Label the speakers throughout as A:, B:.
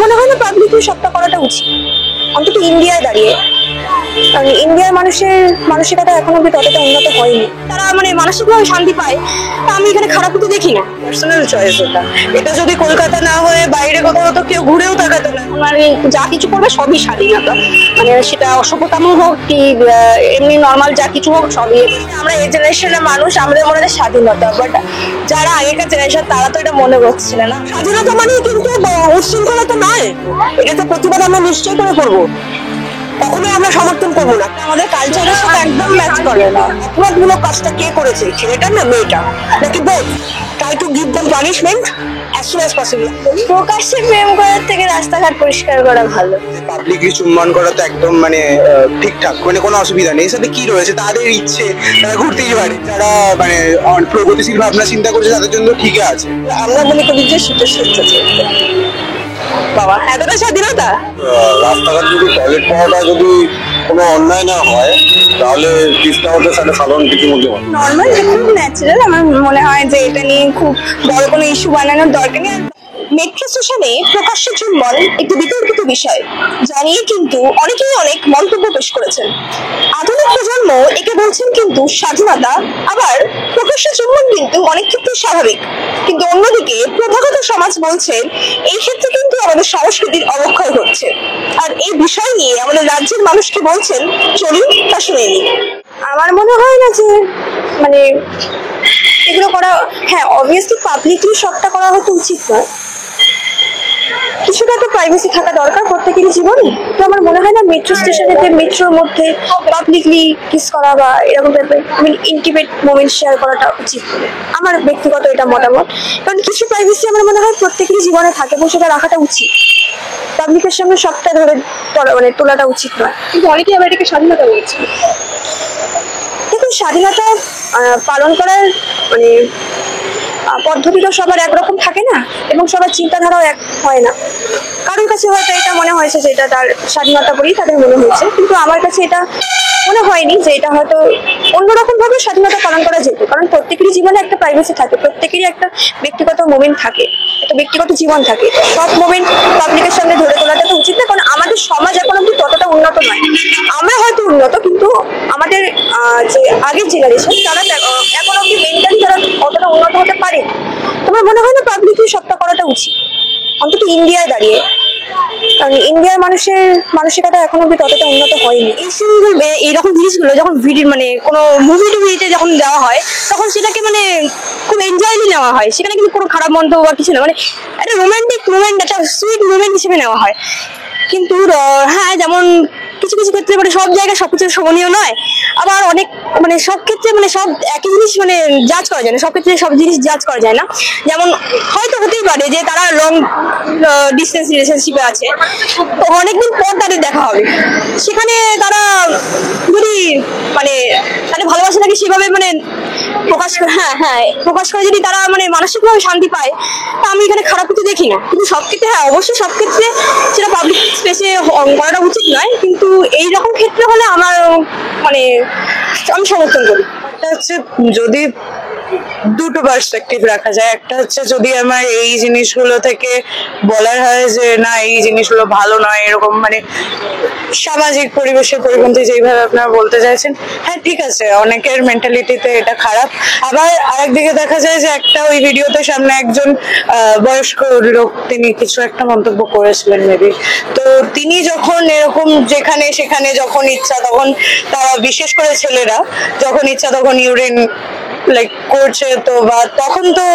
A: মনে হয় না পাবলিকলি সবটা করাটা উচিত, অন্তত ইন্ডিয়ায় দাঁড়িয়ে। কারণ ইন্ডিয়ার মানুষের মানসিকতা এখন অব্দি ততটা উন্নত হয়নি, তারা মানে মানসিকভাবে শান্তি পায়, তা আমি এখানে খারাপ হতে দেখি না।
B: পার্সোনাল চয়েস ওটা, এটা যদি কলকাতা না হয়ে বাইরে কোথাও হতো কেউ ঘুরেও তাকাতো না।
A: মানে যা কিছু করবে সবই স্বাধীনতা, মানে সেটা অসভ্যতাম হোক কি এমনি নর্মাল যা কিছু হোক সবই।
B: আমরা এই জেনারেশনের মানুষ, আমাদের মনে হয় স্বাধীনতা, বাট যারা আগেকার জেনারেশন তারা তো এটা মনে করছিল না। স্বাধীনতা মানে কিন্তু উচ্ছৃঙ্খলতা নয়, এটা তো প্রতিবাদ আমরা নিশ্চয় করে করবো, কখনোই আমরা সমর্থন করবো না। আমাদের কালচারের সাথে একদম ম্যাচ করে না। অপরাধমূলক কাজটা কে করেছে, ছেলেটা না মেয়েটা, নাকি বোধ? Try to give them punishment as soon as possible.
A: প্রকাশ্যে প্রেম করার থেকে রাস্তাঘাট পরিষ্কার করা ভালো।
C: পাবলিকলি চুম্বন করা তো একদম মানে ঠিকঠাক, মানে কোনো অসুবিধা নেই। এর সাথে কি রয়েছে, তাদের ইচ্ছে, তারা ঘুরতেই পারে। যারা মানে প্রগতিশীল ভাবনা চিন্তা করছে তাদের জন্য ঠিকই আছে।
B: আমরা মনে করি যে সেটা স্বেচ্ছাচারিতা। বাবা এতটা স্বাধীনতা।
C: রাস্তাঘাট যদি টয়লেট পাওয়াটা যদি কোনো অন্যায় না হয়, তাহলে চেষ্টা হতে সেটা সাধারণ কিছুর মধ্যে হয়।
A: নর্মাল খুব ন্যাচারাল, আমার মনে হয় যে এটা নিয়ে খুব বড় কোনো ইস্যু বানানোর দরকার নেই। মেট্রো স্টেশনে প্রকাশ্যে চুম্বন একটি বিতর্কিত বিষয়, জানিয়ে কিন্তু অনেকেই অনেক মন্তব্য পেশ করেছেন। আধুনিক প্রজন্ম একে বলছেন কিন্তু স্বাধীনতা, আবার প্রকাশ্যে চুম্বন কিন্তু অনেক ক্ষেত্রে স্বাভাবিক। কিন্তু অন্যদিকে প্রথাগত সমাজ বলছেন এই ক্ষেত্রে কিন্তু আমাদের সংস্কৃতির অবক্ষয় হচ্ছে। আর এই বিষয় নিয়ে আমাদের রাজ্যের মানুষ কি বলছেন, চলুন তা শুনে নিই। আমার মনে হয় না যে মানে এগুলো করা, হ্যাঁ অবভিয়াসলি পাবলিকলি সবটা করা হয়তো উচিত নয়, কিছুটা তো প্রাইভেসি থাকা দরকার প্রত্যেকেরই জীবনে। তো আমার মনে হয় না মেট্রো স্টেশনেতে মেট্রোর মধ্যে পাবলিকলি কিস করা বা এরকম টাইপের ইন্টিমেট মোমেন্ট শেয়ার করাটা উচিত বলে আমার ব্যক্তিগত এটা মতামত। কারণ কিছু প্রাইভেসি আমার মনে হয় প্রত্যেকেরই জীবনে থাকে এবং সেটা রাখাটা উচিত, পাবলিকের সামনে সবটা ধরে মানে তোলাটা উচিত নয়। কিন্তু অনেকেই আবার এটাকে স্বাধীনতা বলছে। দেখুন, স্বাধীনতা পালন করার মানে পদ্ধতি তো সবার একরকম থাকে না, এবং সবার চিন্তাধারাও এক হয় না। কারোর কাছে হয়তো এটা মনে হয়েছে যে এটা তার স্বাধীনতা বলেই তাদের মনে হয়েছে, কিন্তু আমার কাছে এটা মনে হয়নি যে এটা হয়তো অন্যরকম ভাবে স্বাধীনতা পালন করা যেত। কারণ প্রত্যেকেরই জীবনে একটা প্রাইভেসি থাকে, প্রত্যেকেরই একটা ব্যক্তিগত মোমেন্ট থাকে, একটা ব্যক্তিগত জীবন থাকে। সব মোমেন্ট পাবলিকের সামনে ধরে তোলাটা তো উচিত না, কারণ আমাদের সমাজ এখন অব্দি ততটা উন্নত নয়। আমরা হয়তো উন্নত, কিন্তু আমাদের যে আগের জেনারেশন তারা এখন অব্দি মেন্টালি তারা অতটা উন্নত হতে পারে। তোমার মনে হয় না পাবলিকলি সবটা করাটা উচিত, অন্তত ইন্ডিয়ায় দাঁড়িয়ে। কারণ ইন্ডিয়ার মানুষের মানসিকতা এখন অব্দি ততটা উন্নত হয়নি। এই সিনগুলো, এইরকম জিনিসগুলো যখন ভিডিও মানে কোনো মুভি টুভিতে যখন দেওয়া হয়, তখন সেটাকে মানে খুব এনজয়লি নেওয়া হয়, সেখানে কিন্তু কোনো খারাপ মন্তব্য বা কিছু না, মানে একটা রোমান্টিক মুভমেন্ট, একটা সুইট মুভমেন্ট হিসেবে নেওয়া হয়। কিন্তু হ্যাঁ, যেমন কিছু কিছু ক্ষেত্রে মানে সব জায়গায় সবকিছু শোভনীয় নয়, আবার অনেক মানে সব ক্ষেত্রে মানে সব একই জিনিস মানে জাজ করা যায় না, সব ক্ষেত্রে সব জিনিস জাজ করা যায় না। যেমন হয়তো হতেই পারে যে তারা লং ডিস্টেন্স রিলেশনশিপে আছে, তো অনেকদিন পর তাদের দেখা হবে, সেখানে তারা যদি মানে তাদের ভালোবাসাটাকে সেভাবে মানে প্রকাশ করে, প্রকাশ করে যদি তারা মানে মানসিকভাবে শান্তি পায়, তা আমি এখানে খারাপ হতে দেখি না। কিন্তু সব ক্ষেত্রে, হ্যাঁ অবশ্যই সব ক্ষেত্রে সেটা পাবলিক স্পেসে করাটা উচিত নয়, কিন্তু এইরকম ক্ষেত্রে হলে আমার মানে আমি সমর্থন করি।
B: একটা হচ্ছে যদি দুটো পার্সপেক্টিভ রাখা যায়, একটা হচ্ছে যদি আমার এই জিনিসগুলো থেকে বলার হয় যে না এই জিনিসগুলো ভালো নয়, এরকম মানে সামাজিক পরিবেশের পরিপন্থী যেইভাবে আপনারা বলতে চাইছেন, হ্যাঁ ঠিক আছে, অনেকের মেন্টালিটিতে এটা খারাপ। আবার আরেকদিকে দেখা যায় যে একটা ওই ভিডিওতে সামনে একজন বয়স্ক লোক, তিনি কিছু একটা মন্তব্য করেছিলেন মেবি, তো তিনি যখন এরকম যেখানে সেখানে যখন ইচ্ছা তখন তারা, বিশেষ করে ছেলেরা যখন ইচ্ছা তখন ইউরিন লাইক করছে, তো বা তখন তো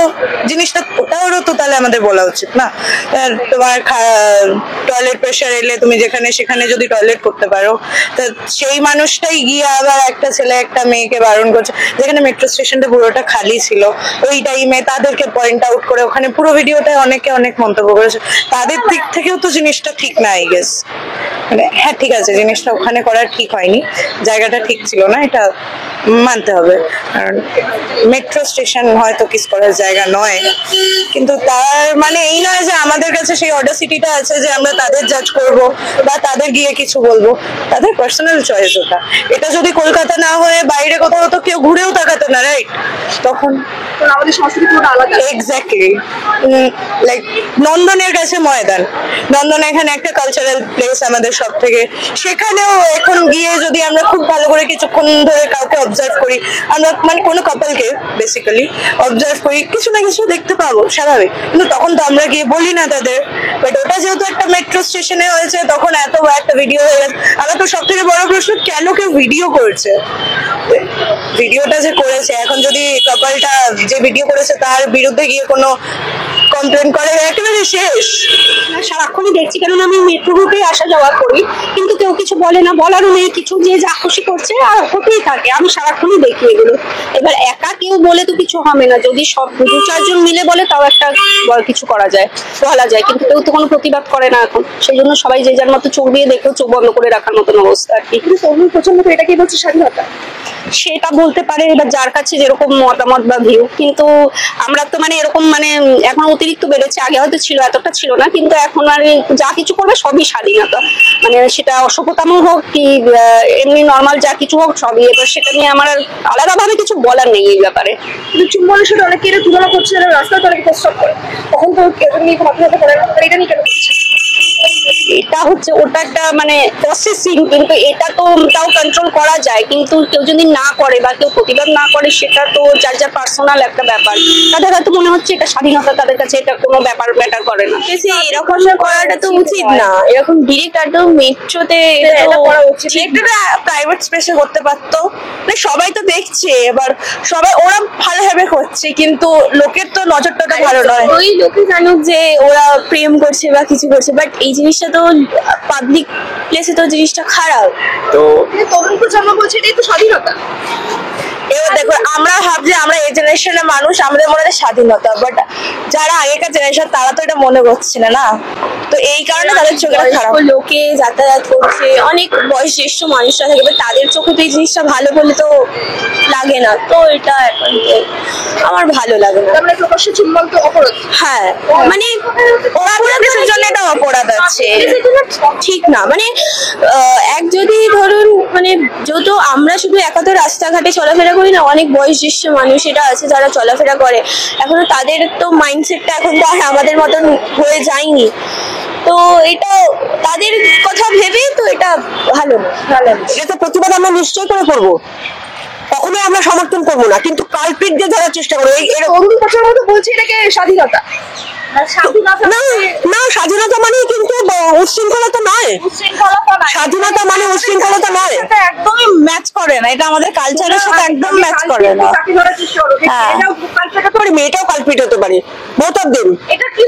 B: জিনিসটা ওটাও তো তাহলে আমাদের বলা উচিত না। তোমার টয়লেট প্রেশার এলে তুমি যেখানে সেখানে যদি টয়লেট করতে পারো, তা সেই মানুষটাই গিয়ে আবার একটা ছেলে একটা মেয়েকে বারণ করছে, যেখানে মেট্রো স্টেশনটা পুরোটা খালি ছিল ওই টাইমে, তাদেরকে পয়েন্ট আউট করে ওখানে পুরো ভিডিওটা অনেকে অনেক মন্তব্য করেছে, তাদের দিক থেকেও তো জিনিসটা ঠিক না আই গেস। মানে হ্যাঁ ঠিক আছে, জিনিসটা ওখানে করা ঠিক হয়নি, জায়গাটা ঠিক ছিল না, এটা মানতে হবে। কারণ মেট্রো স্টেশন হয়তো কিস করার জায়গা নয়, কিন্তু তার মানে এই নয় যে আমাদের কাছে সেই অডাসিটিটা আছে যে আমরা তাদের জাজ করব বা তাদের গিয়ে কিছু বলবো। তাদের পার্সোনাল চয়েস ওটা। এটা যদি কলকাতা না হয়ে বাইরে কোথাও তো কেউ ঘুরেও তাকাতো না, রাইট? তখন
A: আমাদের সংস্কৃতি পুরো আলাদা।
B: এক্স্যাক্টলি, লাইক নন্দনের কাছে ময়দান, নন্দন এখানে একটা কালচারাল প্লেস আমাদের সব থেকে, সেখানেও এখন গিয়ে যদি আমরা খুব ভালো করে কিছুক্ষণ ধরে কাউকে অবজার্ভ করি, আমরা মানে কোনো কাপলকে বেসিক্যালি অবজার্ভ করি, কিছু না কিছু দেখতে পাবো, স্বাভাবিক। কিন্তু তখন তো আমরা গিয়ে বলি না তাদের। বাট ওটা যেহেতু একটা মেট্রো স্টেশনে হয়েছে, তখন এত বড় একটা ভিডিও হয়ে গেছে। আমার তো সব থেকে বড় প্রশ্ন, কেন কেউ ভিডিও করছে? ভিডিওটা যে করেছে, এখন যদি কাপলটা যে ভিডিও করেছে তার বিরুদ্ধে গিয়ে কোনো কমপ্লেন করে, একেবারে শেষ।
A: সারাক্ষণই দেখছি, কারণ আমি মেট্রো রুটে আসা যাওয়া করি, কিন্তু কেউ কিছু বলে না, বলারও নেই কিছু, যে যা খুশি করছে আর হতেই থাকে। আমি সারাক্ষণই দেখি এগুলো। এবার একা কেউ বলে তো কিছু হবে না, যদি সব 2-4 জন মিলে বলে তাও একটা কিছু করা যায়, বলা যায়, কিন্তু কেউ তো কোনো প্রতিবাদ করে না এখন। সেই জন্য সবাই যে যার মতো চোখ দিয়ে দেখেও চোখ বন্ধ করে রাখার মতন অবস্থা আর কি। কিন্তু তরুণ প্রচন্ড তো এটাকেই বলছে স্বাধীনতা, সেটা বলতে পারে, এবার যার কাছে যেরকম মতামত বা ভিউ। কিন্তু আমরা তো মানে এরকম মানে এখন অতিরিক্ত বেড়েছে, আগে হয়তো ছিল, এতটা ছিল না, কিন্তু এখন আর যা কিছু করবে সবই স্বাধীনতা, মানে সেটা অসভ্যতাম হোক কি এমনি নর্মাল যা কিছু হোক সবই। এবার সেটা নিয়ে আমার আর আলাদাভাবে কিছু বলার নেই এই ব্যাপারে। কিন্তু চুম্বনের সাথে অনেকে এটা তুলনা করছে, যারা রাস্তায় অনেকে প্রস্তাব করে, তখন তো নিয়ে ভাবতে করে না, এটা নিয়ে কেন করছে? এটা হচ্ছে ওটা একটা মানে প্রসেসিং, কিন্তু এটা তো তাও কন্ট্রোল করা যায়। কিন্তু কেউ যদি না করে বা কেউ প্রতিবাদ না করে, সেটা তো যার যার পার্সোনাল একটা ব্যাপার। তাদের হয়তো মনে হচ্ছে এটা স্বাধীনতা, তাদের কাছে এটা কোনো ব্যাপার ম্যাটার করে না।
D: এরকম করাটা তো উচিত না, এরকম ডিরেক্ট একদম মেট্রোতে এটা করা উচিত।
B: এটা প্রাইভেট স্পেসে করতে পারতো, মানে সবাই তো দেখছে, এবার সবাই ওরা ভালোভাবে করছে, কিন্তু লোকের তো নজরটা তো ভালো নয়।
D: ওই লোকে জানুক যে ওরা প্রেম করছে বা কিছু করছে, বাট এই জিনিসটা তো পাবলিক প্লেসে তো জিনিসটা খারাপ।
C: তো
A: তরুণ প্রজন্ম বলছে এটাই তো স্বাধীনতা।
B: এবার দেখো, আমরা ভাবছি আমরা এই জেনারেশনের মানুষ, আমাদের মনে হয় স্বাধীনতা, বাট যারা আগেকার জেনারেশন তারা তো এটা মনে করছে না, তো এই কারণে তাদের চোখে খারাপ।
D: বয়স্ক লোকে যাতায়াত করছে, অনেক জ্যেষ্ঠ মানুষরা থাকে, এবার তাদের চোখে তো এই জিনিসটা ভালো বলে তো লাগে না, তো এটা এখন তো আমার ভালো লাগে না।
A: তারপরে প্রকাশ্যে চুম্বন তো অপরাধ।
D: হ্যাঁ, মানে
B: কিছুর জন্য এটা অপরাধ আছে,
D: ঠিক না। মানে এক যদি ধরুন মানে যেহেতু আমরা শুধু একা তো রাস্তাঘাটে চলাফেরা করি না, অনেক বয়োজ্যেষ্ঠ মানুষ এটা আছে যারা চলাফেরা করে, এখনো তাদের তো মাইন্ডসেটটা এখন তো আর আমাদের মতন হয়ে যায়নি, তো এটা তাদের কথা ভেবে তো এটা ভালো না।
B: এটা প্রতিবাদ আমরা নিশ্চয় করে করবো, কখনোই আমরা সমর্থন করবো না, কিন্তু কালপিটদের ধরার চেষ্টা করবো।
A: তরুণ প্রজন্ম তো বলছে এটাকে স্বাধীনতা।
B: না, স্বাধীনতা মানে কিন্তু উচ্ছৃঙ্খলতা নয়, স্বাধীনতা মানে উচ্ছৃঙ্খলতা নয়, একদমই ম্যাচ করে না, এটা আমাদের কালচারের সাথে একদম ম্যাচ করে না। মেয়েটাও কালপিট হতে পারে, both of them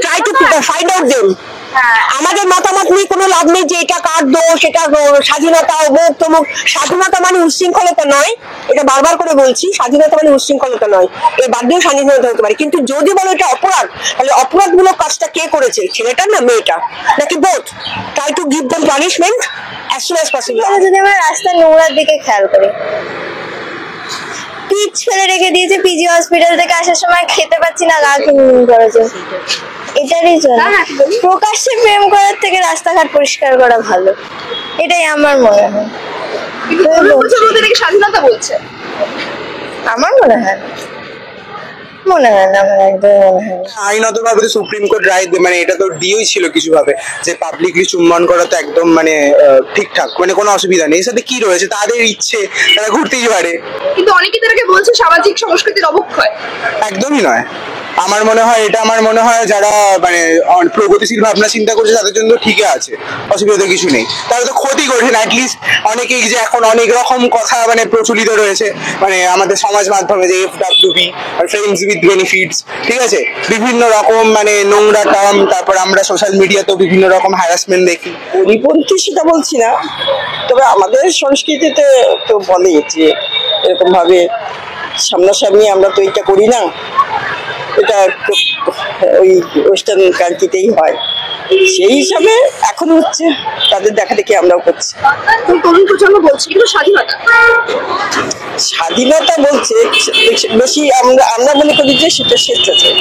B: try to find out them। আমাদের মতামত নিয়ে কোনো লাভ নেই যে এটা কার দোষ, এটা স্বাধীনতা অমুক তমুক। স্বাধীনতা মানে উচ্ছৃঙ্খলতা নয়, এটা বারবার করে বলছি, স্বাধীনতা মানে উচ্ছৃঙ্খলতা নয়। এর বাদ দিয়েও স্বাধীনতা হতে পারে, কিন্তু যদি বলো এটা অপরাধ, তাহলে অপরাধমূলক কাজটা কে করেছে, ছেলেটা না মেয়েটা, নাকি both? Try to give them punishment as soon as possible.
D: যদি আমরা রাস্তার নোংরার দিকে খেয়াল করি, পিচ ফেলে রেখে দিয়েছে, পিজি হসপিটাল থেকে আসার সময় খেতে পাচ্ছি না, গা খিনখিন করেছে, এটারই জন্য। প্রকাশ্যে প্রেম করার থেকে রাস্তাঘাট পরিষ্কার করা ভালো, এটাই আমার মনে হয়।
A: স্বাধীনতা বলছে
D: আমার মনে হয় না, আমার একদম মনে হয় না।
C: আইনত ভাবে তো সুপ্রিম কোর্ট রায় মানে এটা তো দিয়েই ছিল কিছু ভাবে যে পাবলিকলি চুম্বন করা তো একদম মানে ঠিকঠাক, মানে কোনো অসুবিধা নেই। এর সাথে কি রয়েছে, তাদের ইচ্ছে, তারা ঘুরতেই পারে।
A: কিন্তু অনেকে তাদেরকে বলছে সামাজিক সংস্কৃতির অবক্ষয়।
C: একদমই নয়, আমার মনে হয় এটা, আমার মনে হয় যারা মানে প্রগতিশীল ভাবনা চিন্তা করছে তাদের জন্য ঠিকই আছে, অসুবিধা কিছু নেই। তারা তো ক্ষতি করছেন অ্যাটলিস্ট। অনেকেই যে এখন অনেক রকম কথা মানে প্রচলিত রয়েছে মানে আমাদের সমাজ মাধ্যমে, যে FWB আর ফ্রেন্ডস উইথ বেনিফিটস, ঠিক আছে, বিভিন্ন রকম মানে নোংরা টার্ম, তারপর আমরা সোশ্যাল মিডিয়াতেও বিভিন্ন রকম হ্যারাসমেন্ট দেখি।
B: পরিপন্থী সেটা বলছি না, তবে আমাদের সংস্কৃতিতে তো বলে যে এরকম ভাবে সামনাসামনি আমরা তো এটা করি না, এটা ওই ওয়েস্টার্ন কান্ট্রিতেই হয়। সেই হিসাবে এখন হচ্ছে, তাদের দেখা দেখি আমরাও করছি।
A: তরুণ প্রজন্ম বলছে কিন্তু স্বাধীনতা
B: স্বাধীনতা বলছে বেশি, আমরা মনে করি যে সেটা স্বেচ্ছাচার।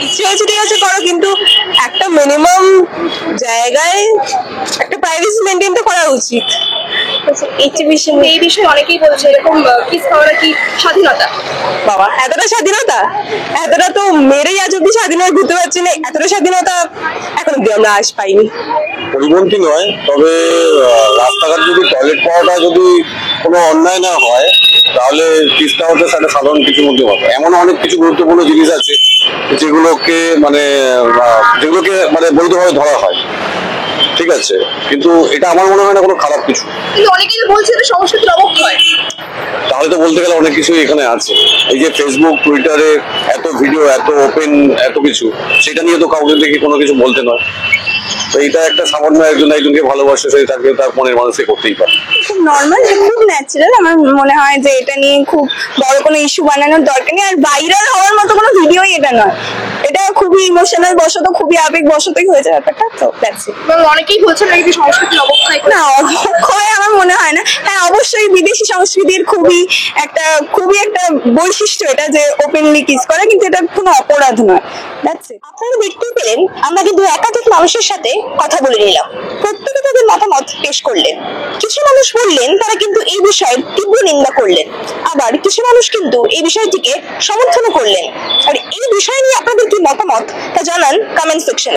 B: ইচ্ছে হয়েছে ঠিক আছে করো, কিন্তু একটা মিনিমাম জায়গায় একটা প্রাইভেসি মেনটেন তো করা উচিত।
A: এই বিষয়ে অনেকেই বলছে এরকম কিস করাটা কি স্বাধীনতা?
B: বাবা এতটা স্বাধীনতা, এতটা তো মেরেই আজ অব্দি স্বাধীন হয়ে ঘুরতে পারছি না, এতটা স্বাধীনতা এখন অব্দি আমরা আজ পাইনি।
E: পরিপন্থী নয়, তবে রাস্তাঘাট যদি টয়লেট পাওয়াটা যদি কোনো অন্যায় না হয় তাহলে কিসটা হচ্ছে একটা সাধারণ কিছুর মধ্যে হবে। এমন অনেক কিছু গুরুত্বপূর্ণ জিনিস আছে যেগুলোকে মানে বৈধভাবে ধরা হয়, ঠিক আছে, কিন্তু এটা আমার মনে হয় না কোনো খারাপ কিছু।
A: কিন্তু অনেকেই বলছে এটা সংস্কৃতির অবক্ষয়।
E: তাহলে তো বলতে গেলে অনেক কিছুই এখানে আছে। এই যে ফেসবুক টুইটারে এত ভিডিও, এত ওপেন, এত কিছু, সেটা নিয়ে তো কাউকে দেখে কোনো কিছু বলতে নয়। তো এটা একটা সামান্য একজনকে ভালোবাসে, সেই তাকে তার মনের মানুষকে করতেই পারে।
B: খুব নর্মাল, খুব ন্যাচারাল। আমার মনে হয় যে এটা নিয়ে খুব বড় কোনো ইস্যু বানানোর দরকার নেই, আর ভাইরাল হওয়ার মতো কোনো ভিডিওই এটা নয়। এটা খুবই ইমোশনাল বশত, খুবই আবেগ বশতই হয়েছে ব্যাপারটা। তো দ্যাটস ইট।
A: অনেকেই বলছে নাকি সংস্কৃতির অবক্ষয়।
B: না, অবক্ষয় আমার মনে হয় না। হ্যাঁ, অবশ্যই বিদেশি সংস্কৃতির খুবই একটা বৈশিষ্ট্য এটা, যে ওপেনলি কিস করা, কিন্তু এটা কোনো অপরাধ নয়। That's it.
D: আপনারা দেখতেই পেলেন, আমরা কিন্তু একাধিক মানুষের সাথে কথা বলে নিলাম, প্রত্যেকে তাদের মতামত পেশ করলেন। কিছু মানুষ বললেন তারা কিন্তু এই বিষয়ের তীব্র নিন্দা করলেন, আবার কিছু মানুষ কিন্তু এই বিষয়টিকে সমর্থন করলেন। আর এই বিষয় নিয়ে আপনাদের কি মতামত তা জানান কমেন্ট সেকশনে।